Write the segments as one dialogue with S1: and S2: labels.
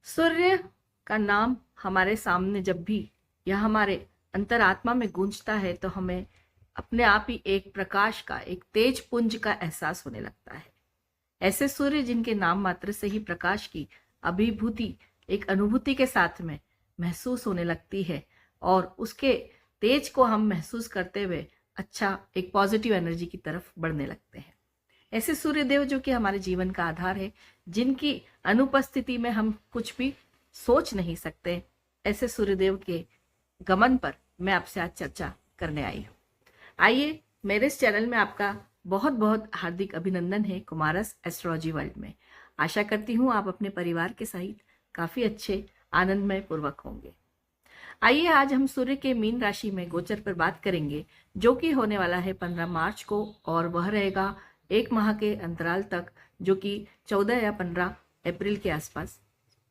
S1: सूर्य का नाम हमारे सामने जब भी या हमारे अंतरात्मा में गूंजता है तो हमें अपने आप ही एक प्रकाश का, एक तेज पुंज का एहसास होने लगता है। ऐसे सूर्य जिनके नाम मात्र से ही प्रकाश की अभिभूति एक अनुभूति के साथ में महसूस होने लगती है और उसके तेज को हम महसूस करते हुए अच्छा एक पॉजिटिव एनर्जी की तरफ बढ़ने लगते हैं। ऐसे सूर्यदेव जो कि हमारे जीवन का आधार है, जिनकी अनुपस्थिति में हम कुछ भी सोच नहीं सकते, ऐसे सूर्यदेव के गमन पर मैं आपसे आज चर्चा करने आई हूँ। आइए, मेरे इस चैनल में आपका बहुत बहुत हार्दिक अभिनंदन है कुमारस एस्ट्रोलॉजी वर्ल्ड में। आशा करती हूँ आप अपने परिवार के सहित काफी अच्छे आनंदमय पूर्वक होंगे। आइए, आज हम सूर्य के मीन राशि में गोचर पर बात करेंगे, जो कि होने वाला है 15 मार्च को और वह रहेगा एक माह के अंतराल तक, जो कि 14 या 15 अप्रैल के आसपास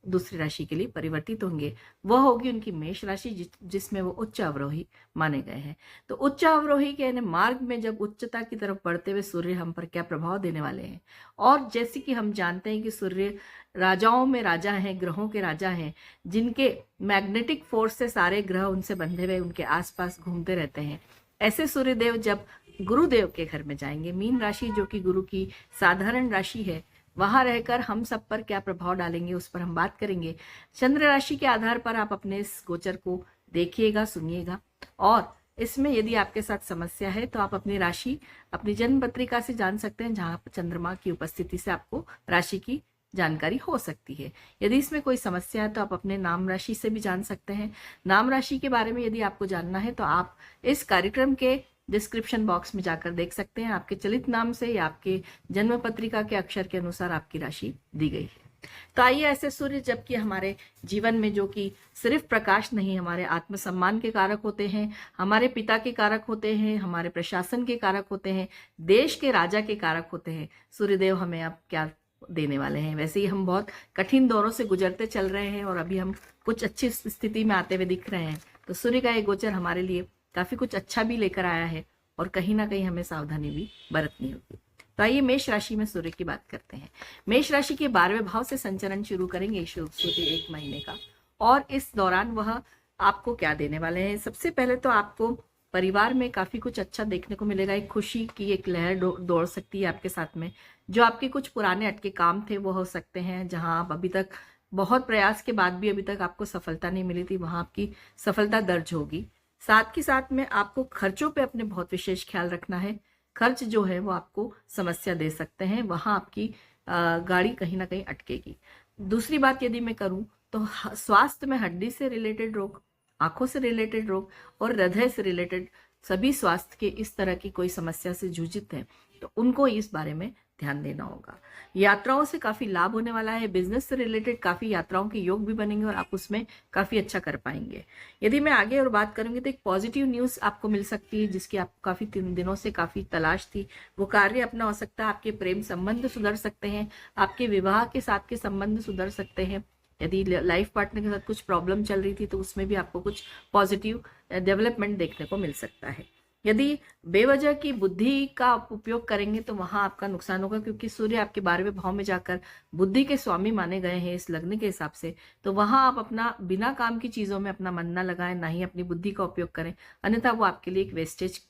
S1: दूसरी राशि के लिए परिवर्तित होंगे। वह होगी उनकी मेष राशि, जिसमें वो उच्च अवरोही माने गए हैं। तो उच्च अवरोही के यानी मार्ग में जब उच्चता की तरफ बढ़ते हुए सूर्य हम पर क्या प्रभाव देने वाले हैं, और जैसे कि हम जानते हैं कि सूर्य राजाओं में राजा हैं, ग्रहों के राजा हैं, जिनके मैग्नेटिक फोर्स से सारे ग्रह उनसे बंधे हुए उनके आसपास घूमते रहते हैं। ऐसे सूर्यदेव जब गुरुदेव के घर में जाएंगे, मीन राशि जो कि गुरु की साधारण राशि है, वहां रहकर हम सब पर क्या प्रभाव डालेंगे उस पर हम बात करेंगे। चंद्र राशि के आधार पर आप अपने इस गोचर को देखिएगा, सुनिएगा, और इसमें यदि आपके साथ समस्या है तो आप अपनी राशि अपनी जन्म पत्रिका से जान सकते हैं, जहां पर चंद्रमा की उपस्थिति से आपको राशि की जानकारी हो सकती है। यदि इसमें कोई समस्या है तो आप अपने नाम राशि से भी जान सकते हैं। नाम राशि के बारे में यदि आपको जानना है तो आप इस कार्यक्रम के डिस्क्रिप्शन बॉक्स में जाकर देख सकते हैं। आपके चलित नाम से या आपके जन्म पत्रिका के अक्षर के अनुसार आपकी राशि दी गई है। तो आइए, ऐसे सूर्य जबकि हमारे जीवन में जो कि सिर्फ प्रकाश नहीं, हमारे आत्मसम्मान के कारक होते हैं, हमारे पिता के कारक होते हैं, हमारे प्रशासन के कारक होते हैं, देश के राजा के कारक होते हैं, सूर्यदेव हमें अब क्या देने वाले हैं। वैसे ही हम बहुत कठिन दौरों से गुजरते चल रहे हैं और अभी हम कुछ अच्छी स्थिति में आते हुए दिख रहे हैं। तो सूर्य का ये गोचर हमारे लिए काफी कुछ अच्छा भी लेकर आया है और कहीं ना कहीं हमें सावधानी भी बरतनी होगी। तो आइए, मेष राशि में सूर्य की बात करते हैं। मेष राशि के 12वें भाव से संचरण शुरू करेंगे सूर्य एक महीने का, और इस दौरान वह आपको क्या देने वाले हैं। सबसे पहले तो आपको परिवार में काफी कुछ अच्छा देखने को मिलेगा। एक खुशी की एक लहर दौड़ सकती है आपके साथ में। जो आपके कुछ पुराने अटके काम थे वो हो सकते हैं, जहां आप अभी तक बहुत प्रयास के बाद भी अभी तक आपको सफलता नहीं मिली थी, वहां आपकी सफलता दर्ज होगी। साथ ही साथ में आपको खर्चों पे अपने बहुत विशेष ख्याल रखना है। खर्च जो है वो आपको समस्या दे सकते हैं, वहां आपकी गाड़ी कहीं ना कहीं अटकेगी। दूसरी बात यदि मैं करूं तो स्वास्थ्य में हड्डी से रिलेटेड रोग, आंखों से रिलेटेड रोग और हृदय से रिलेटेड सभी स्वास्थ्य के इस तरह की कोई समस्या से जूझित हैं तो उनको इस बारे में ध्यान देना होगा। यात्राओं से काफी लाभ होने वाला है। बिजनेस से रिलेटेड काफी यात्राओं के योग भी बनेंगे और आप उसमें काफी अच्छा कर पाएंगे। यदि मैं आगे और बात करूंगी तो एक पॉजिटिव न्यूज आपको मिल सकती है, जिसकी आपको काफी 3 दिनों से काफी तलाश थी। वो कार्य अपना हो सकता है। आपके प्रेम संबंध सुधर सकते हैं, आपके विवाह के साथ के संबंध सुधर सकते हैं। यदि लाइफ पार्टनर के साथ कुछ प्रॉब्लम चल रही थी तो उसमें भी आपको कुछ पॉजिटिव डेवलपमेंट देखने को मिल सकता है। यदि बेवजह की बुद्धि का उपयोग करेंगे तो वहां आपका नुकसान होगा, क्योंकि सूर्य आपके 12वें भाव में जाकर बुद्धि के स्वामी माने गए हैं इस लग्न के हिसाब से। तो वहां आप अपना बिना काम की चीजों में अपना मन ना लगाएं, ना ही अपनी बुद्धि का उपयोग करें, अन्यथा वो आपके लिए एक वेस्टेज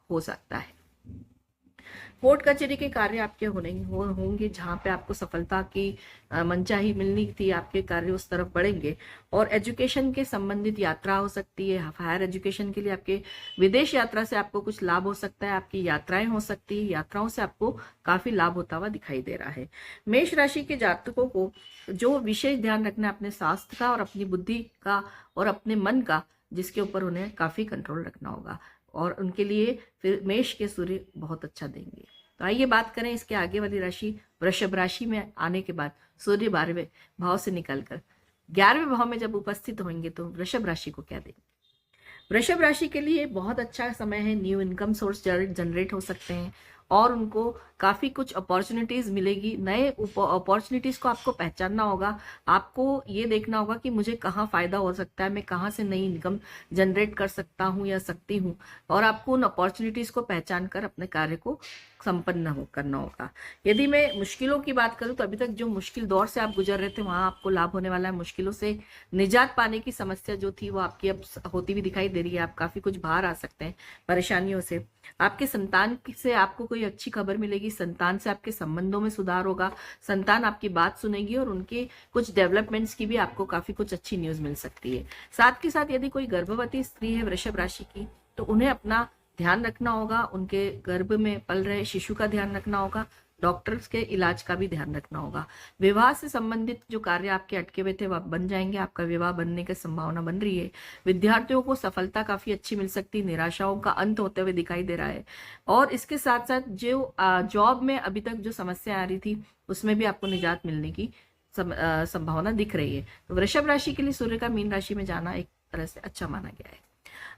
S1: हो सकता है। कोर्ट कचहरी के कार्य आपके होंगे, जहां पे आपको सफलता की मनचाही मिलनी थी, आपके कार्य उस तरफ बढ़ेंगे। और एजुकेशन के संबंधित यात्रा हो सकती है। हायर एजुकेशन के लिए आपके विदेश यात्रा से आपको कुछ लाभ हो सकता है। आपकी यात्राएं हो सकती है, यात्राओं से आपको काफी लाभ होता हुआ दिखाई दे रहा है। मेष राशि के जातकों को जो विशेष ध्यान रखना है अपने स्वास्थ्य का और अपनी बुद्धि का और अपने मन का, जिसके ऊपर उन्हें काफी कंट्रोल रखना होगा, और उनके लिए फिर मेष के सूर्य बहुत अच्छा देंगे। तो आइए बात करें इसके आगे वाली राशि वृषभ राशि में आने के बाद सूर्य 12वें भाव से निकलकर 11वें भाव में जब उपस्थित होंगे तो वृषभ राशि को क्या देंगे। वृषभ राशि के लिए बहुत अच्छा समय है। न्यू इनकम सोर्स जनरेट हो सकते हैं और उनको काफी कुछ अपॉर्चुनिटीज मिलेगी। नए अपॉर्चुनिटीज को आपको पहचानना होगा। आपको ये देखना होगा कि मुझे कहाँ फायदा हो सकता है, मैं कहाँ से नई इनकम जनरेट कर सकता हूँ या सकती हूँ, और आपको उन अपॉर्चुनिटीज को पहचान कर अपने कार्य को संपन्न हो करना होगा। यदि मैं मुश्किलों की बात करूं तो अभी तक जो मुश्किल दौर से आप गुजर रहे थे वहां आपको लाभ होने वाला है। मुश्किलों से निजात पाने की समस्या जो थी वो आपकी अब होती हुई दिखाई दे रही है। आप काफी कुछ बाहर आ सकते हैं परेशानियों से। आपके संतान से आपको कोई अच्छी खबर मिलेगी। संतान से आपके संबंधों में सुधार होगा। संतान आपकी बात सुनेगी और उनके कुछ डेवलपमेंट्स की भी आपको काफी कुछ अच्छी न्यूज मिल सकती है। साथ के साथ यदि कोई गर्भवती स्त्री है वृषभ राशि की तो उन्हें अपना ध्यान रखना होगा। उनके गर्भ में पल रहे शिशु का ध्यान रखना होगा। डॉक्टर्स के इलाज का भी ध्यान रखना होगा। विवाह से संबंधित जो कार्य आपके अटके हुए थे वह बन जाएंगे। आपका विवाह बनने की संभावना बन रही है। विद्यार्थियों को सफलता काफी अच्छी मिल सकती है। निराशाओं का अंत होते हुए दिखाई दे रहा है। और इसके साथ साथ जो जॉब में अभी तक जो समस्या आ रही थी उसमें भी आपको निजात मिलने की संभावना दिख रही है। तो वृषभ राशि के लिए सूर्य का मीन राशि में जाना एक तरह से अच्छा माना गया है।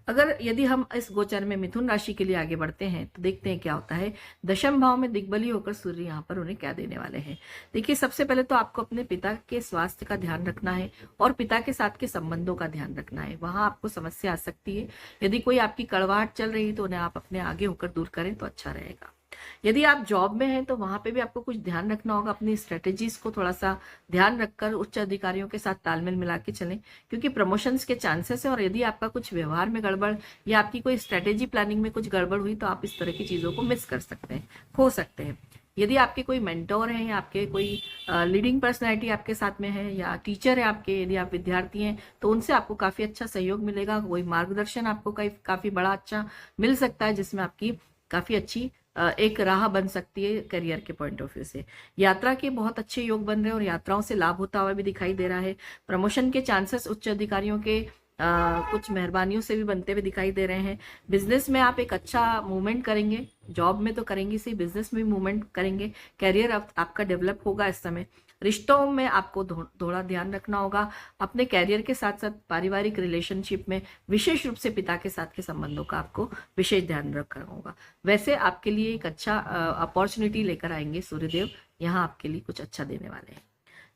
S1: अगर यदि हम इस गोचर में मिथुन राशि के लिए आगे बढ़ते हैं तो देखते हैं क्या होता है। दशम भाव में दिग्बली होकर सूर्य यहाँ पर उन्हें क्या देने वाले हैं। देखिए, सबसे पहले तो आपको अपने पिता के स्वास्थ्य का ध्यान रखना है और पिता के साथ के संबंधों का ध्यान रखना है। वहां आपको समस्या आ सकती है। यदि कोई आपकी कड़वाहट चल रही है तो उन्हें आप अपने आगे होकर दूर करें तो अच्छा रहेगा। यदि आप जॉब में हैं तो वहां पे भी आपको कुछ ध्यान रखना होगा। अपनी स्ट्रेटेजीज को थोड़ा सा ध्यान रखकर उच्च अधिकारियों के साथ तालमेल मिला के चलें, क्योंकि प्रमोशंस के चांसेस है। और यदि आपका कुछ व्यवहार में गड़बड़ या आपकी कोई स्ट्रेटेजी प्लानिंग में कुछ गड़बड़ हुई तो आप इस तरह की चीजों को मिस कर सकते हैं, खो सकते हैं। यदि आपके कोई मेंटोर हैं या आपके कोई लीडिंग पर्सनैलिटी आपके साथ में है या टीचर है आपके, यदि आप विद्यार्थी हैं तो उनसे आपको काफी अच्छा सहयोग मिलेगा। कोई मार्गदर्शन आपको काफी बड़ा अच्छा मिल सकता है जिसमें आपकी काफी अच्छी एक राह बन सकती है करियर के पॉइंट ऑफ व्यू से। यात्रा के बहुत अच्छे योग बन रहे हैं और यात्राओं से लाभ होता हुआ भी दिखाई दे रहा है। प्रमोशन के चांसेस उच्च अधिकारियों के कुछ मेहरबानियों से भी बनते हुए दिखाई दे रहे हैं। बिजनेस में आप एक अच्छा मूवमेंट करेंगे। जॉब में तो करेंगे ही, बिजनेस में भी मूवमेंट करेंगे। कैरियर आपका डेवलप होगा इस समय। रिश्तों में आपको थोड़ा ध्यान रखना होगा। अपने कैरियर के साथ साथ पारिवारिक रिलेशनशिप में विशेष रूप से पिता के साथ के संबंधों का आपको विशेष ध्यान रखना होगा। वैसे आपके लिए एक अच्छा अपॉर्चुनिटी लेकर आएंगे सूर्यदेव, यहाँ आपके लिए कुछ अच्छा देने वाले हैं।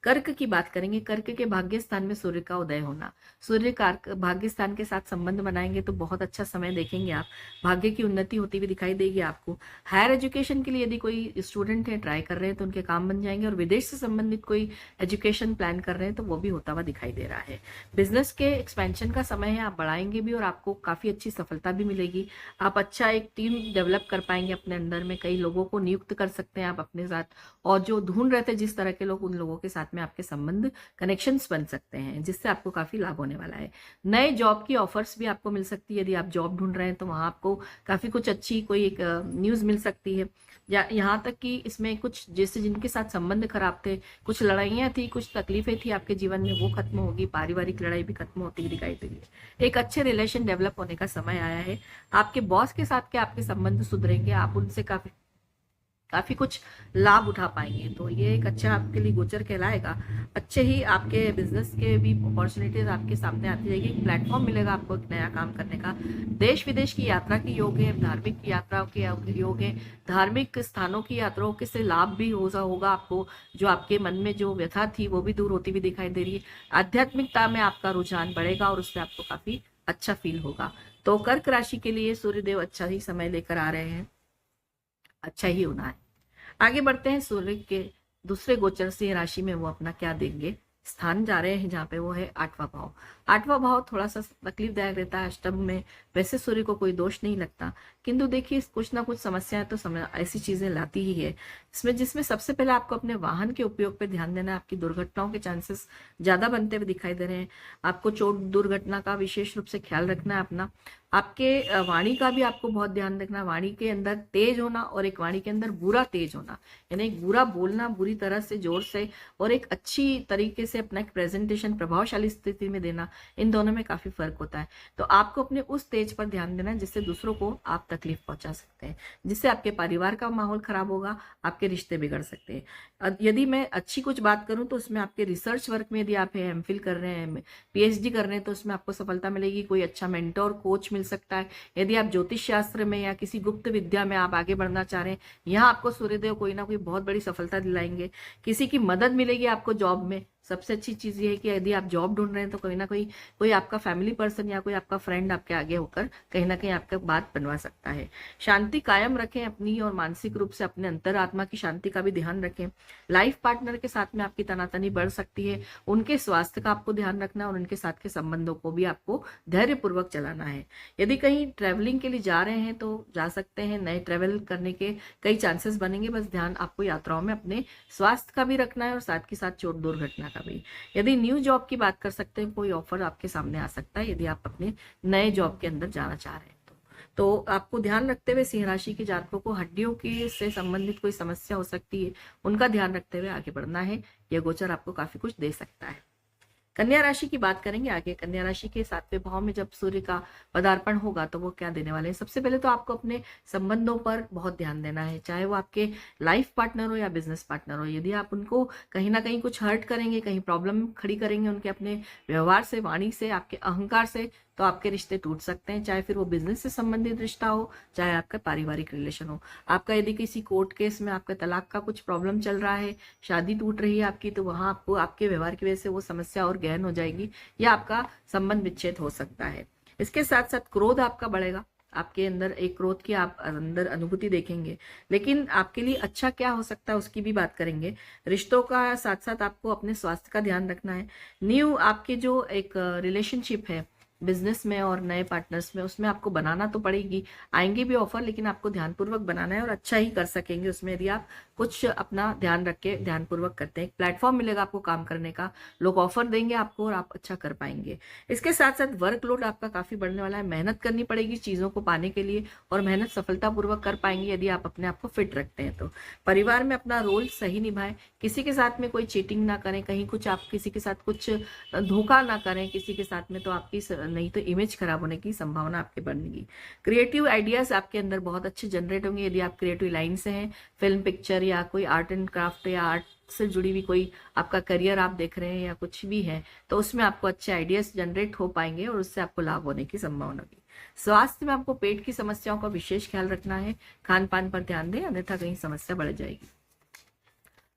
S1: कर्क की बात करेंगे। कर्क के भाग्य स्थान में सूर्य का उदय होना। सूर्य भाग्य स्थान के साथ संबंध बनाएंगे तो बहुत अच्छा समय देखेंगे आप। भाग्य की उन्नति होती हुई दिखाई देगी आपको। हायर एजुकेशन के लिए यदि कोई स्टूडेंट है, ट्राई कर रहे हैं तो उनके काम बन जाएंगे। और विदेश से संबंधित कोई एजुकेशन प्लान कर रहे हैं तो वो भी होता हुआ दिखाई दे रहा है। बिजनेस के एक्सपेंशन का समय है। आप बढ़ाएंगे भी और आपको काफी अच्छी सफलता भी मिलेगी। आप अच्छा एक टीम डेवलप कर पाएंगे अपने अंदर में। कई लोगों को नियुक्त कर सकते हैं आप अपने साथ, और जो ढूंढ रहे थे जिस तरह के लोग, उन लोगों के साथ में आपके संबंध कनेक्शंस बन सकते हैं, जिससे आपको काफी लाभ होने वाला है। नए जॉब की ऑफर्स भी आपको मिल सकती है। यदि आप जॉब ढूंढ रहे हैं तो वहां आपको काफी कुछ अच्छी कोई एक न्यूज मिल सकती है। या यहाँ तक कि इसमें कुछ जैसे जिनके साथ संबंध खराब थे, कुछ लड़ाइयाँ थी, कुछ तकलीफें थी आपके जीवन में, वो खत्म होगी। पारिवारिक लड़ाई भी खत्म होती हुई दिखाई दे रही है। एक अच्छे रिलेशन डेवलप होने का समय आया है। आपके बॉस के साथ के आपके संबंध सुधरेंगे। आप उनसे काफी कुछ लाभ उठा पाएंगे। तो ये एक अच्छा आपके लिए गोचर कहलाएगा। अच्छे ही आपके बिजनेस के भी अपॉर्चुनिटीज आपके सामने आती जाएगी। एक प्लेटफॉर्म मिलेगा आपको एक नया काम करने का। देश विदेश की यात्रा की योग है। धार्मिक यात्राओं के योग है। धार्मिक स्थानों की यात्राओं के से लाभ भी होगा आपको। जो आपके मन में जो व्यथा थी वो भी दूर होती हुई दिखाई दे रही है। आध्यात्मिकता में आपका रुझान बढ़ेगा और उससे आपको काफी अच्छा फील होगा। तो कर्क राशि के लिए सूर्यदेव अच्छा ही समय लेकर आ रहे हैं। अच्छा ही होना है। आगे बढ़ते हैं। सूर्य के दूसरे गोचर से राशि में वो अपना क्या देंगे। स्थान जा रहे हैं जहाँ पे वो है 8वां भाव। 8वां भाव थोड़ा सा तकलीफदायक रहता है अष्टम में। वैसे सूर्य को कोई दोष नहीं लगता, किंतु देखिए कुछ ना कुछ समस्याएं तो ऐसी चीजें लाती ही है इसमें, जिसमें सबसे पहले आपको अपने वाहन के उपयोग पे ध्यान देना है। आपकी दुर्घटनाओं के चांसेस ज्यादा बनते हुए दिखाई दे रहे हैं। आपको चोट दुर्घटना का विशेष रूप से ख्याल रखना है अपना। आपके वाणी का भी आपको बहुत ध्यान रखना। वाणी के अंदर तेज होना और एक वाणी के अंदर बुरा तेज होना, यानी एक बुरा बोलना बुरी तरह से जोर से और एक अच्छी तरीके से अपना एक प्रेजेंटेशन प्रभावशाली स्थिति में देना, इन दोनों में काफी फर्क होता है। तो आपको अपने उस तेज पर ध्यान देना है जिससे दूसरों को आप तकलीफ पहुंचा सकते हैं, जिससे आपके परिवार का माहौल खराब होगा, आपके रिश्ते बिगड़ सकते हैं। यदि मैं अच्छी कुछ बात करूं तो उसमें आपके रिसर्च वर्क में, यदि आप एमफिल कर रहे हैं, पीएचडी कर रहे हैं, तो उसमें आपको सफलता मिलेगी। कोई अच्छा मेंटोर कोच मिल सकता है। यदि आप ज्योतिष शास्त्र में या किसी गुप्त विद्या में आप आगे बढ़ना चाह रहे हैं, यहाँ आपको सूर्यदेव कोई ना कोई बहुत बड़ी सफलता दिलाएंगे। किसी की मदद मिलेगी आपको जॉब में, सबसे अच्छी चीज़ ये है कि यदि आप जॉब ढूंढ रहे हैं तो कहीं ना कोई आपका फैमिली पर्सन या कोई आपका फ्रेंड आपके आगे होकर कहीं ना कहीं आपका बात बनवा सकता है। शांति कायम रखें अपनी, और मानसिक रूप से अपने अंतरात्मा की शांति का भी ध्यान रखें। लाइफ पार्टनर के साथ में आपकी तनातनी बढ़ सकती है, उनके स्वास्थ्य का आपको ध्यान रखना है और उनके साथ के संबंधों को भी आपको धैर्यपूर्वक चलाना है। यदि कहीं ट्रैवलिंग के लिए जा रहे हैं तो जा सकते हैं, नए ट्रैवल करने के कई चांसेस बनेंगे, बस ध्यान आपको यात्राओं में अपने स्वास्थ्य का भी रखना है और साथ के साथ चोट दुर्घटना का भी। यदि न्यू जॉब की बात कर सकते हैं, कोई ऑफर आपके सामने आ सकता है यदि आप अपने नए जॉब के अंदर जाना चाह रहे हैं तो आपको ध्यान रखते हुए सिंह राशि के जातकों को हड्डियों की से संबंधित कोई समस्या हो सकती है, उनका ध्यान रखते हुए आगे बढ़ना है। यह गोचर आपको काफी कुछ दे सकता है। कन्या राशि की बात करेंगे आगे। कन्या राशि के 7वें भाव में जब सूर्य का पदार्पण होगा तो वो क्या देने वाले हैं। सबसे पहले तो आपको अपने संबंधों पर बहुत ध्यान देना है, चाहे वो आपके लाइफ पार्टनर हो या बिजनेस पार्टनर हो। यदि आप उनको कहीं ना कहीं कुछ हर्ट करेंगे, कहीं प्रॉब्लम खड़ी करेंगे उनके अपने व्यवहार से, वाणी से, आपके अहंकार से, तो आपके रिश्ते टूट सकते हैं, चाहे फिर वो बिजनेस से संबंधित रिश्ता हो, चाहे आपका पारिवारिक रिलेशन हो। आपका यदि किसी कोर्ट केस में आपका तलाक का कुछ प्रॉब्लम चल रहा है, शादी टूट रही है आपकी, तो वहां आपको आपके व्यवहार की वजह से वो समस्या और गहन हो जाएगी या आपका संबंध विच्छेद हो सकता है। इसके साथ साथ क्रोध आपका बढ़ेगा, आपके अंदर एक क्रोध की आप अंदर अनुभूति देखेंगे। लेकिन आपके लिए अच्छा क्या हो सकता है उसकी भी बात करेंगे। रिश्तों का साथ साथ आपको अपने स्वास्थ्य का ध्यान रखना है। न्यू आपके जो एक रिलेशनशिप है बिजनेस में और नए पार्टनर्स में, उसमें आपको बनाना तो पड़ेगी, आएंगे भी ऑफर, लेकिन आपको ध्यानपूर्वक बनाना है और अच्छा ही कर सकेंगे उसमें यदि आप कुछ अपना ध्यान रख के ध्यानपूर्वक करते हैं। एक प्लेटफॉर्म मिलेगा आपको काम करने का, लोग ऑफर देंगे आपको और आप अच्छा कर पाएंगे। इसके साथ साथ वर्कलोड आपका काफी बढ़ने वाला है, मेहनत करनी पड़ेगी चीजों को पाने के लिए और मेहनत सफलतापूर्वक कर पाएंगे यदि आप अपने आप को फिट रखते हैं तो। परिवार में अपना रोल सही निभाएं, किसी के साथ में कोई चीटिंग ना करें, कहीं कुछ आप किसी के साथ कुछ धोखा ना करें किसी के साथ में, तो आपकी नहीं तो इमेज खराब होने की संभावना आपके बढ़ेगी। क्रिएटिव आइडियाज आपके अंदर बहुत अच्छे जनरेट होंगे यदि आप क्रिएटिव लाइन से हैं, फिल्म, पिक्चर या कोई आर्ट एंड क्राफ्ट या आर्ट से जुड़ी हुई कोई आपका करियर आप देख रहे हैं या कुछ भी है, तो उसमें आपको अच्छे आइडियाज जनरेट हो पाएंगे और उससे आपको लाभ होने की संभावना होगी। स्वास्थ्य में आपको पेट की समस्याओं का विशेष ख्याल रखना है, खान पान पर ध्यान दें, अन्यथा कहीं समस्या बढ़ जाएगी।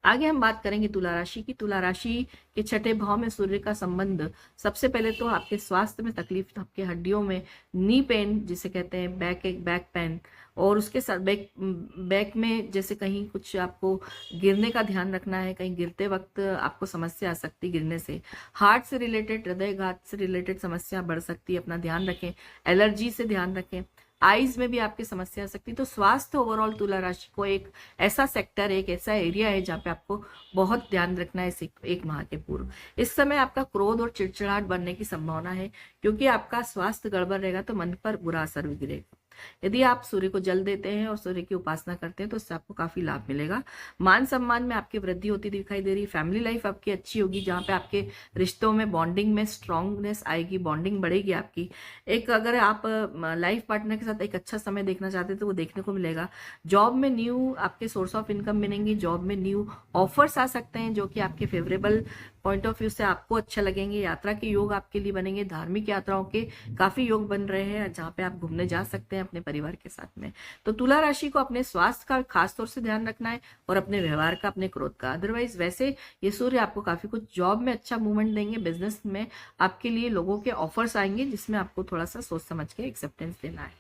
S1: आगे हम बात करेंगे तुला राशि की। तुला राशि के 6ठे भाव में सूर्य का संबंध, सबसे पहले तो आपके स्वास्थ्य में तकलीफ, आपके हड्डियों में नी पेन जिसे कहते हैं, बैक पेन, और उसके साथ बैक में जैसे कहीं कुछ आपको गिरने का ध्यान रखना है, कहीं गिरते वक्त आपको समस्या आ सकती है गिरने से। हार्ट से रिलेटेड, हृदयघात से रिलेटेड समस्या बढ़ सकती है, अपना ध्यान रखें। एलर्जी से ध्यान रखें। आईज में भी आपकी समस्या आ सकती है। तो स्वास्थ्य ओवरऑल तुला राशि को एक ऐसा सेक्टर, एक ऐसा एरिया है जहाँ पे आपको बहुत ध्यान रखना है इस एक माह के पूर्व। इस समय आपका क्रोध और चिड़चिड़ाहट बनने की संभावना है, क्योंकि आपका स्वास्थ्य गड़बड़ रहेगा तो मन पर बुरा असर भी गिरेगा। यदि आप सूर्य को जल देते हैं और सूर्य की उपासना करते हैं तो इससे आपको काफी लाभ मिलेगा। मान सम्मान में आपकी वृद्धि होती दिखाई दे रही। फैमिली लाइफ आपकी अच्छी होगी, जहाँ पे आपके रिश्तों में बॉन्डिंग में स्ट्रांगनेस आएगी, बॉन्डिंग बढ़ेगी आपकी। एक अगर आप लाइफ पार्टनर के साथ एक अच्छा समय देखना चाहते हैं तो वो देखने को मिलेगा। जॉब में न्यू आपके सोर्स ऑफ इनकम मिलेंगी, जॉब में न्यू ऑफर्स आ सकते हैं जो कि आपके फेवरेबल पॉइंट ऑफ व्यू से आपको अच्छा लगेंगे। यात्रा के योग आपके लिए बनेंगे, धार्मिक यात्राओं के काफी योग बन रहे हैं जहाँ पे आप घूमने जा सकते हैं अपने परिवार के साथ में। तो तुला राशि को अपने स्वास्थ्य का खास तौर से ध्यान रखना है और अपने व्यवहार का, अपने क्रोध का। अदरवाइज वैसे ये सूर्य आपको काफी कुछ जॉब में अच्छा मूवमेंट देंगे, बिजनेस में आपके लिए लोगों के ऑफर्स आएंगे जिसमें आपको थोड़ा सा सोच समझ के एक्सेप्टेंस देना है।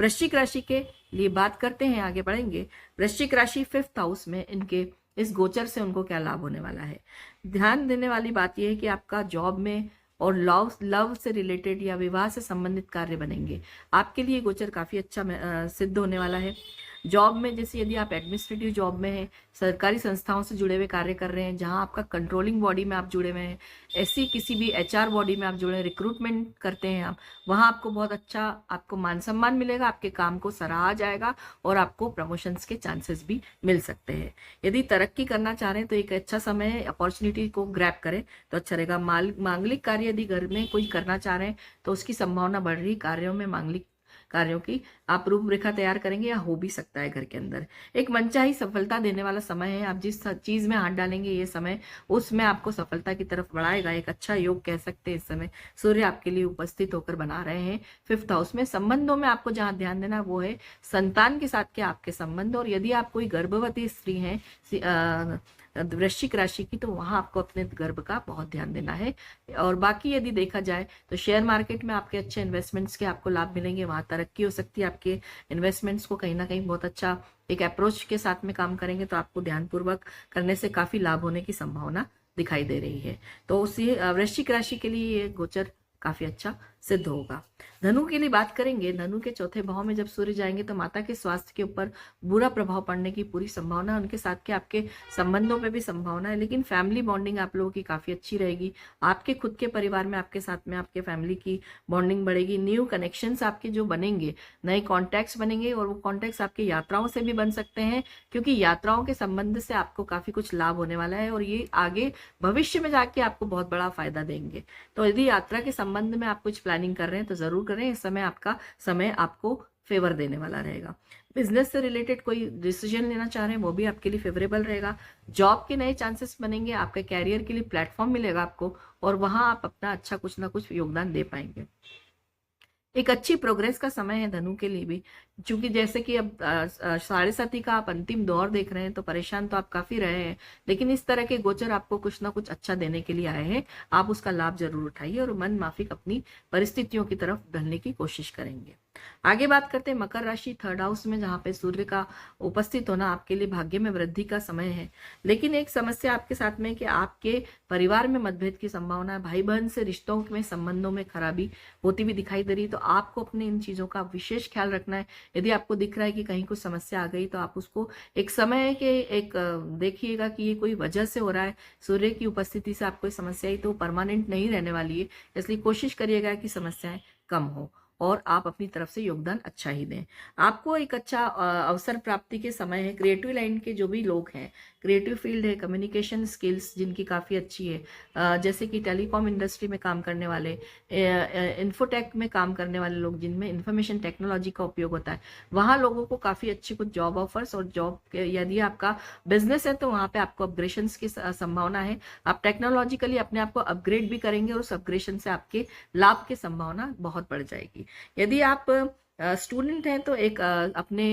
S1: वृश्चिक राशि के लिए बात करते हैं, आगे बढ़ेंगे। वृश्चिक राशि 5th हाउस में इनके इस गोचर से उनको क्या लाभ होने वाला है। ध्यान देने वाली बात यह है कि आपका जॉब में और लव से रिलेटेड या विवाह से संबंधित कार्य बनेंगे। आपके लिए गोचर काफी अच्छा सिद्ध होने वाला है। जॉब में जैसे यदि आप एडमिनिस्ट्रेटिव जॉब में हैं, सरकारी संस्थाओं से जुड़े हुए कार्य कर रहे हैं, जहां आपका कंट्रोलिंग बॉडी में आप जुड़े हुए हैं, ऐसी किसी भी एचआर बॉडी में आप जुड़े हैं, रिक्रूटमेंट करते हैं आप, वहां आपको बहुत अच्छा आपको मान सम्मान मिलेगा, आपके काम को सराहा जाएगा और आपको प्रमोशंस के चांसेस भी मिल सकते हैं। यदि तरक्की करना चाह रहे हैं तो एक अच्छा समय है, अपॉर्चुनिटी को ग्रैब करें तो अच्छा रहेगा। मांगलिक कार्य यदि घर में कोई करना चाह रहे हैं तो उसकी संभावना बढ़ रही। कार्यों में मांगलिक कार्यों की आप रूपरेखा तैयार करेंगे या हो भी सकता है घर के अंदर। एक मनचाही सफलता देने वाला समय है। आप जिस चीज में हाथ डालेंगे ये समय उसमें आपको सफलता की तरफ बढ़ाएगा। एक अच्छा योग कह सकते हैं इस समय सूर्य आपके लिए उपस्थित होकर बना रहे हैं 5th हाउस में। संबंधों में आपको जहां ध्यान देना वो है संतान के साथ के आपके संबंध, और यदि आप कोई गर्भवती स्त्री हैं, वृश्चिक राशि की, तो वहां आपको अपने गर्भ का बहुत ध्यान देना है। और बाकी यदि देखा जाए तो शेयर मार्केट में आपके अच्छे इन्वेस्टमेंट्स के आपको लाभ मिलेंगे, वहां तरक्की हो सकती है। आपके इन्वेस्टमेंट्स को कहीं ना कहीं बहुत अच्छा एक अप्रोच के साथ में काम करेंगे तो आपको ध्यानपूर्वक करने से काफी लाभ होने की संभावना दिखाई दे रही है। तो उसी वृश्चिक राशि के लिए ये गोचर काफी अच्छा सिद्ध होगा। धनु के लिए बात करेंगे, धनु के चौथे भाव में जब सूर्य जाएंगे तो माता के स्वास्थ्य के ऊपर बुरा प्रभाव पड़ने की पूरी संभावना है। उनके साथ के आपके संबंधों पे भी संभावना है, लेकिन फैमिली बॉन्डिंग आप लोगों की काफी अच्छी रहेगी। आपके खुद के परिवार में आपके साथ में आपके फैमिली की बॉन्डिंग बढ़ेगी। न्यू कनेक्शंस आपके जो बनेंगे, नए कॉन्टैक्ट्स बनेंगे, और वो कॉन्टैक्ट्स आपके यात्राओं से भी बन सकते हैं, क्योंकि यात्राओं के संबंध से आपको काफी कुछ लाभ होने वाला है और ये आगे भविष्य में जाके आपको बहुत बड़ा फायदा देंगे। तो यदि यात्रा के संबंध में आप कुछ प्लानिंग कर रहे हैं तो जरूर करें। इस समय आपका समय आपको फेवर देने वाला रहेगा। बिजनेस से रिलेटेड कोई डिसीजन लेना चाह रहे हैं वो भी आपके लिए फेवरेबल रहेगा। जॉब के नए चांसेस बनेंगे, आपके कैरियर के लिए प्लेटफॉर्म मिलेगा आपको, और वहां आप अपना अच्छा कुछ ना कुछ योगदान दे पाएंगे। एक अच्छी प्रोग्रेस का समय है धनु के लिए भी, क्योंकि जैसे कि अब 7.5 का आप अंतिम दौर देख रहे हैं तो परेशान तो आप काफी रहे हैं, लेकिन इस तरह के गोचर आपको कुछ ना कुछ अच्छा देने के लिए आए हैं। आप उसका लाभ जरूर उठाइए और मन माफिक अपनी परिस्थितियों की तरफ ढलने की कोशिश करेंगे। आगे बात करते हैं मकर राशि, 3rd हाउस में, जहां पे सूर्य का उपस्थित होना आपके लिए भाग्य में वृद्धि का समय है। लेकिन एक समस्या आपके साथ में कि आपके परिवार में मतभेद की संभावना है, भाई बहन से रिश्तों में संबंधों में खराबी होती भी दिखाई दे रही है। तो आपको अपने इन चीजों का विशेष ख्याल रखना है। यदि आपको दिख रहा है कि कहीं कुछ समस्या आ गई तो आप उसको एक समय के एक देखिएगा कि ये कोई वजह से हो रहा है, सूर्य की उपस्थिति से आपको समस्या ही तो परमानेंट नहीं रहने वाली है, इसलिए कोशिश करिएगा कि समस्याएं कम हो और आप अपनी तरफ से योगदान अच्छा ही दें। आपको एक अच्छा अवसर प्राप्ति के समय है। क्रिएटिव लाइन के जो भी लोग हैं, क्रिएटिव फील्ड है, कम्युनिकेशन स्किल्स जिनकी काफ़ी अच्छी है, जैसे कि टेलीकॉम इंडस्ट्री में काम करने वाले, इन्फोटेक में काम करने वाले लोग, जिनमें इंफॉर्मेशन टेक्नोलॉजी का उपयोग होता है, वहाँ लोगों को काफ़ी अच्छी कुछ जॉब ऑफर्स, और जॉब यदि आपका बिजनेस है तो वहाँ पे आपको अपग्रेशन की संभावना है। आप टेक्नोलॉजिकली अपने आप को अपग्रेड भी करेंगे और उस अपग्रेशन से आपके लाभ की संभावना बहुत बढ़ जाएगी। यदि आप स्टूडेंट हैं तो एक अपने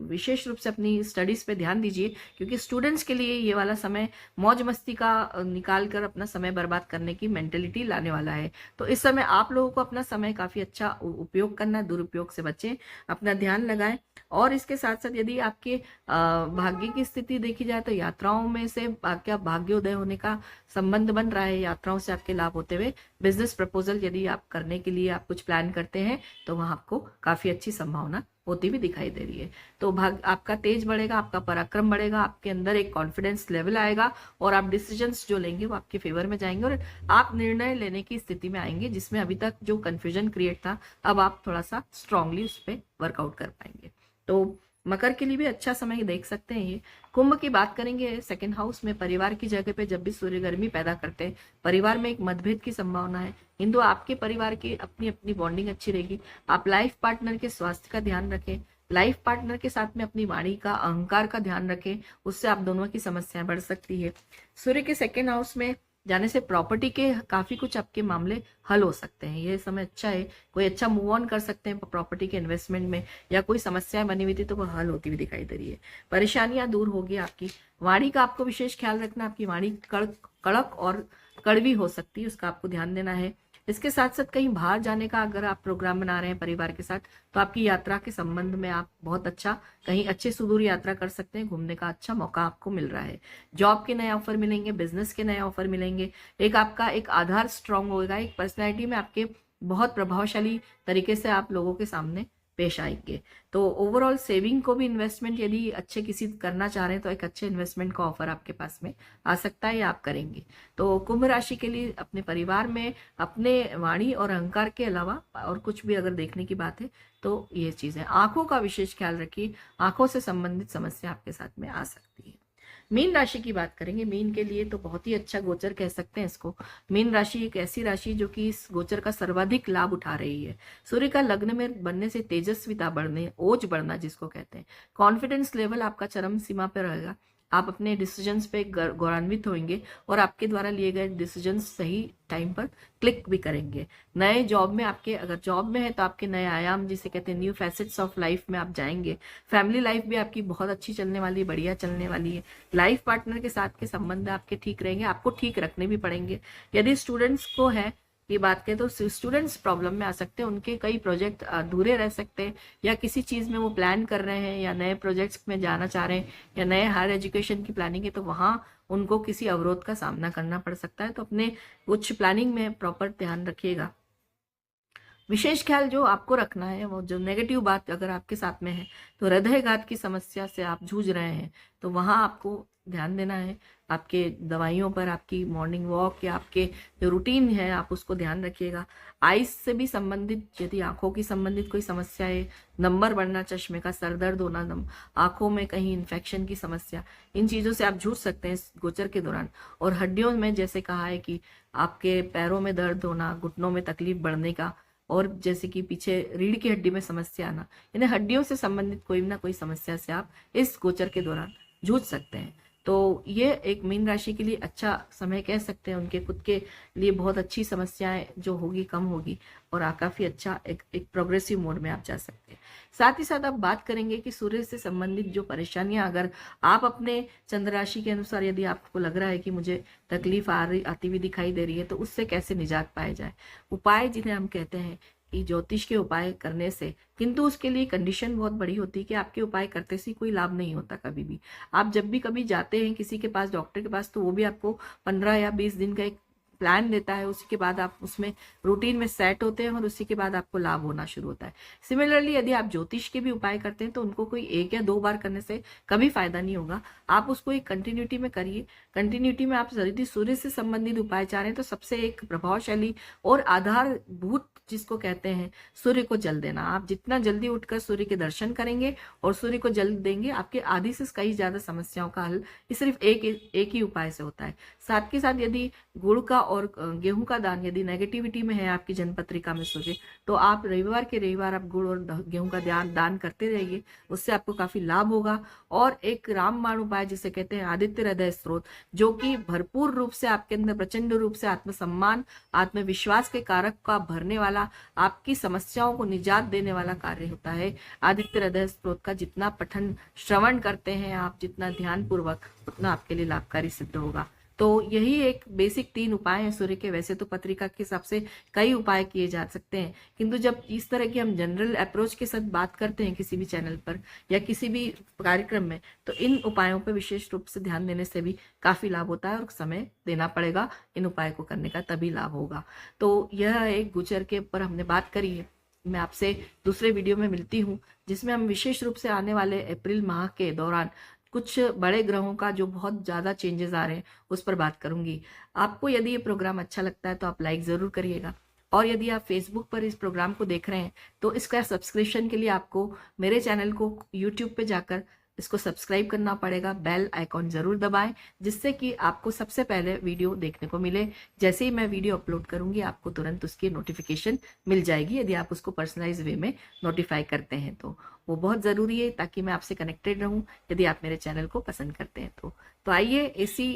S1: विशेष रूप से अपनी स्टडीज पे ध्यान दीजिए, क्योंकि स्टूडेंट्स के लिए ये वाला समय मौज मस्ती का निकाल कर अपना समय बर्बाद करने की मेंटेलिटी लाने वाला है। तो इस समय आप लोगों को अपना समय काफी अच्छा उपयोग करना है, दुरुपयोग से बचें, अपना ध्यान लगाएं। और इसके साथ साथ यदि आपके भाग्य की स्थिति देखी जाए तो यात्राओं में से क्या भाग्योदय होने का संबंध बन रहा है, यात्राओं से आपके लाभ होते हुए। बिजनेस प्रपोजल यदि आप करने के लिए आप कुछ प्लान करते हैं तो वहां आपको काफी अच्छी संभावना होती भी दिखाई दे रही है। तो भाग आपका तेज बढ़ेगा, आपका पराक्रम बढ़ेगा, आपके अंदर एक कॉन्फिडेंस लेवल आएगा और आप डिसीजंस जो लेंगे वो आपके फेवर में जाएंगे और आप निर्णय लेने की स्थिति में आएंगे, जिसमें अभी तक जो कंफ्यूजन क्रिएट था अब आप थोड़ा सा स्ट्रांगली उस पर वर्कआउट कर पाएंगे। तो मकर के लिए भी अच्छा समय देख सकते हैं ये। कुंभ की बात करेंगे, 2nd हाउस में, परिवार की जगह पे जब भी सूर्य गर्मी पैदा करते हैं, परिवार में एक मतभेद की संभावना है, किंतु आपके परिवार की अपनी अपनी बॉन्डिंग अच्छी रहेगी। आप लाइफ पार्टनर के स्वास्थ्य का ध्यान रखें, लाइफ पार्टनर के साथ में अपनी वाणी का, अहंकार का ध्यान रखें, उससे आप दोनों की समस्याएं बढ़ सकती है। सूर्य के 2nd हाउस में जाने से प्रॉपर्टी के काफी कुछ आपके मामले हल हो सकते हैं। यह समय अच्छा है, कोई अच्छा मूव ऑन कर सकते हैं प्रॉपर्टी के इन्वेस्टमेंट में, या कोई समस्याएं बनी हुई थी तो वो हल होती हुई दिखाई दे रही है। परेशानियां दूर होगी आपकी। वाणी का आपको विशेष ख्याल रखना, आपकी वाणी कड़क और कड़वी हो सकती है, उसका आपको ध्यान देना है। इसके साथ साथ कहीं बाहर जाने का अगर आप प्रोग्राम बना रहे हैं परिवार के साथ तो आपकी यात्रा के संबंध में आप बहुत अच्छा कहीं अच्छे सुदूर यात्रा कर सकते हैं, घूमने का अच्छा मौका आपको मिल रहा है। जॉब के नए ऑफर मिलेंगे, बिजनेस के नए ऑफर मिलेंगे, एक आपका एक आधार स्ट्रांग होगा, एक पर्सनैलिटी में आपके बहुत प्रभावशाली तरीके से आप लोगों के सामने पेश आएंगे। तो ओवरऑल सेविंग को भी इन्वेस्टमेंट यदि अच्छे किसी करना चाह रहे हैं तो एक अच्छे इन्वेस्टमेंट का ऑफर आपके पास में आ सकता है, या आप करेंगे। तो कुंभ राशि के लिए अपने परिवार में अपने वाणी और अहंकार के अलावा और कुछ भी अगर देखने की बात है तो ये चीजें, आंखों का विशेष ख्याल रखिए, आंखों से संबंधित समस्या आपके साथ में आ सकती है। मीन राशि की बात करेंगे, मीन के लिए तो बहुत ही अच्छा गोचर कह सकते हैं इसको। मीन राशि एक ऐसी राशि जो कि इस गोचर का सर्वाधिक लाभ उठा रही है। सूर्य का लग्न में बनने से तेजस्विता बढ़ने, ओज बढ़ना जिसको कहते हैं, कॉन्फिडेंस लेवल आपका चरम सीमा पर रहेगा। आप अपने डिसीजंस पे गौरवान्वित होंगे और आपके द्वारा लिए गए डिसीजंस सही टाइम पर क्लिक भी करेंगे। नए जॉब में आपके, अगर जॉब में है तो आपके नए आयाम जिसे कहते हैं न्यू फैसेट्स ऑफ लाइफ में आप जाएंगे। फैमिली लाइफ भी आपकी बहुत अच्छी चलने वाली है, बढ़िया चलने वाली है। लाइफ पार्टनर के साथ के संबंध आपके ठीक रहेंगे, आपको ठीक रखने भी पड़ेंगे। यदि स्टूडेंट्स को है ये बात करें तो स्टूडेंट्स प्रॉब्लम में आ सकते हैं, उनके कई प्रोजेक्ट अधूरे रह सकते हैं, या किसी चीज़ में वो प्लान कर रहे हैं या नए प्रोजेक्ट्स में जाना चाह रहे हैं या नए हायर एजुकेशन की प्लानिंग है, तो वहाँ उनको किसी अवरोध का सामना करना पड़ सकता है। तो अपने उच्च प्लानिंग में प्रॉपर ध्यान रखिएगा। विशेष ख्याल जो आपको रखना है, वो जो नेगेटिव बात अगर आपके साथ में है तो हृदयघात की समस्या से आप जूझ रहे हैं तो वहाँ आपको ध्यान देना है। आपके दवाइयों पर, आपकी मॉर्निंग वॉक या आपके जो रूटीन है आप उसको ध्यान रखिएगा। आइस से भी संबंधित, यदि आंखों की संबंधित कोई समस्या है, नंबर बढ़ना चश्मे का, सर दर्द होना, आंखों में कहीं इन्फेक्शन की समस्या, इन चीज़ों से आप जूझ सकते हैं इस गोचर के दौरान। और हड्डियों में जैसे कहा है कि आपके पैरों में दर्द होना, घुटनों में तकलीफ बढ़ने का, और जैसे कि पीछे रीढ़ की हड्डी में समस्या आना, यानी हड्डियों से संबंधित कोई ना कोई समस्या से आप इस गोचर के दौरान जूझ सकते हैं। तो ये एक मीन राशि के लिए अच्छा समय कह सकते हैं, उनके खुद के लिए बहुत अच्छी समस्याएं जो होगी कम होगी और काफ़ी अच्छा एक प्रोग्रेसिव मोड में आप जा सकते हैं। साथ ही साथ आप बात करेंगे कि सूर्य से संबंधित जो परेशानियां, अगर आप अपने चंद्र राशि के अनुसार यदि आपको लग रहा है कि मुझे तकलीफ आती हुई दिखाई दे रही है, तो उससे कैसे निजात पाया जाए। उपाय जिन्हें हम कहते हैं कि ज्योतिष के उपाय करने से, किंतु उसके लिए कंडीशन बहुत बड़ी होती है कि आपके उपाय करते से कोई लाभ नहीं होता कभी भी। आप जब भी कभी जाते हैं किसी के पास, डॉक्टर के पास, तो वो भी आपको 15 या 20 दिन का एक प्लान देता है, उसी के बाद आप उसमें रूटीन में सेट होते हैं और उसी के बाद आपको लाभ होना शुरू होता है। सिमिलरली यदि आप ज्योतिष के भी उपाय करते हैं तो उनको कोई 1 या 2 बार करने से कभी फायदा नहीं होगा। आप उसको एक कंटिन्यूटी में करिए। कंटिन्यूटी में आप यदि सूर्य से संबंधित उपाय चाह रहे हैं तो सबसे एक प्रभावशाली और आधारभूत जिसको कहते हैं सूर्य को जल देना। आप जितना जल्दी उठकर सूर्य के दर्शन करेंगे और सूर्य को जल देंगे, आपके आधी से कई ज्यादा समस्याओं का हल सिर्फ एक ही उपाय से होता है। साथ के साथ यदि गुड़ का और गेहूं का दान, यदि नेगेटिविटी में है आपकी जन्म पत्रिका में सूर्य, तो आप रविवार के रविवार आप गुड़ और गेहूं का दान करते रहिए, उससे आपको काफी लाभ होगा। और एक रामबाण उपाय जिसे कहते हैं आदित्य हृदय स्त्रोत, जो कि भरपूर रूप से आपके अंदर प्रचंड रूप से आत्मसम्मान, आत्मविश्वास के कारक का भरने वाला, आपकी समस्याओं को निजात देने वाला कार्य होता है। आदित्य हृदय स्त्रोत का जितना पठन श्रवण करते हैं आप, जितना ध्यान पूर्वक, उतना आपके लिए लाभकारी सिद्ध होगा। तो यही एक बेसिक 3 उपाय हैं सूर्य के। वैसे तो पत्रिका के हिसाब से कई उपाय किए जा सकते हैं, किंतु जब इस तरह की हम जनरल अप्रोच के साथ बात करते हैं किसी भी चैनल पर या किसी भी कार्यक्रम में, तो इन उपायों पर विशेष रूप से ध्यान देने से भी काफी लाभ होता है और समय देना पड़ेगा इन उपाय को करने का, तभी लाभ होगा। तो यह एक गोचर के ऊपर हमने बात करी है। मैं आपसे दूसरे वीडियो में मिलती हूँ जिसमें हम विशेष रूप से आने वाले अप्रैल माह के दौरान कुछ बड़े ग्रहों का जो बहुत ज़्यादा चेंजेस आ रहे हैं उस पर बात करूंगी। आपको यदि ये प्रोग्राम अच्छा लगता है तो आप लाइक ज़रूर करिएगा, और यदि आप फेसबुक पर इस प्रोग्राम को देख रहे हैं तो इसका सब्सक्रिप्शन के लिए आपको मेरे चैनल को यूट्यूब पे जाकर इसको सब्सक्राइब करना पड़ेगा। बेल आइकॉन जरूर दबाएं जिससे कि आपको सबसे पहले वीडियो देखने को मिले। जैसे ही मैं वीडियो अपलोड करूंगी आपको तुरंत उसकी नोटिफिकेशन मिल जाएगी, यदि आप उसको पर्सनलाइज वे में नोटिफाई करते हैं तो वो बहुत ज़रूरी है, ताकि मैं आपसे कनेक्टेड रहूं यदि आप मेरे चैनल को पसंद करते हैं तो आइए इसी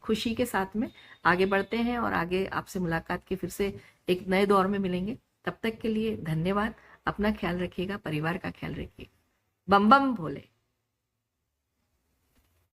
S1: खुशी के साथ में आगे बढ़ते हैं और आगे आपसे मुलाकात के फिर से एक नए दौर में मिलेंगे। तब तक के लिए धन्यवाद। अपना ख्याल रखिएगा, परिवार का ख्याल रखिएगा। बम बम भोले।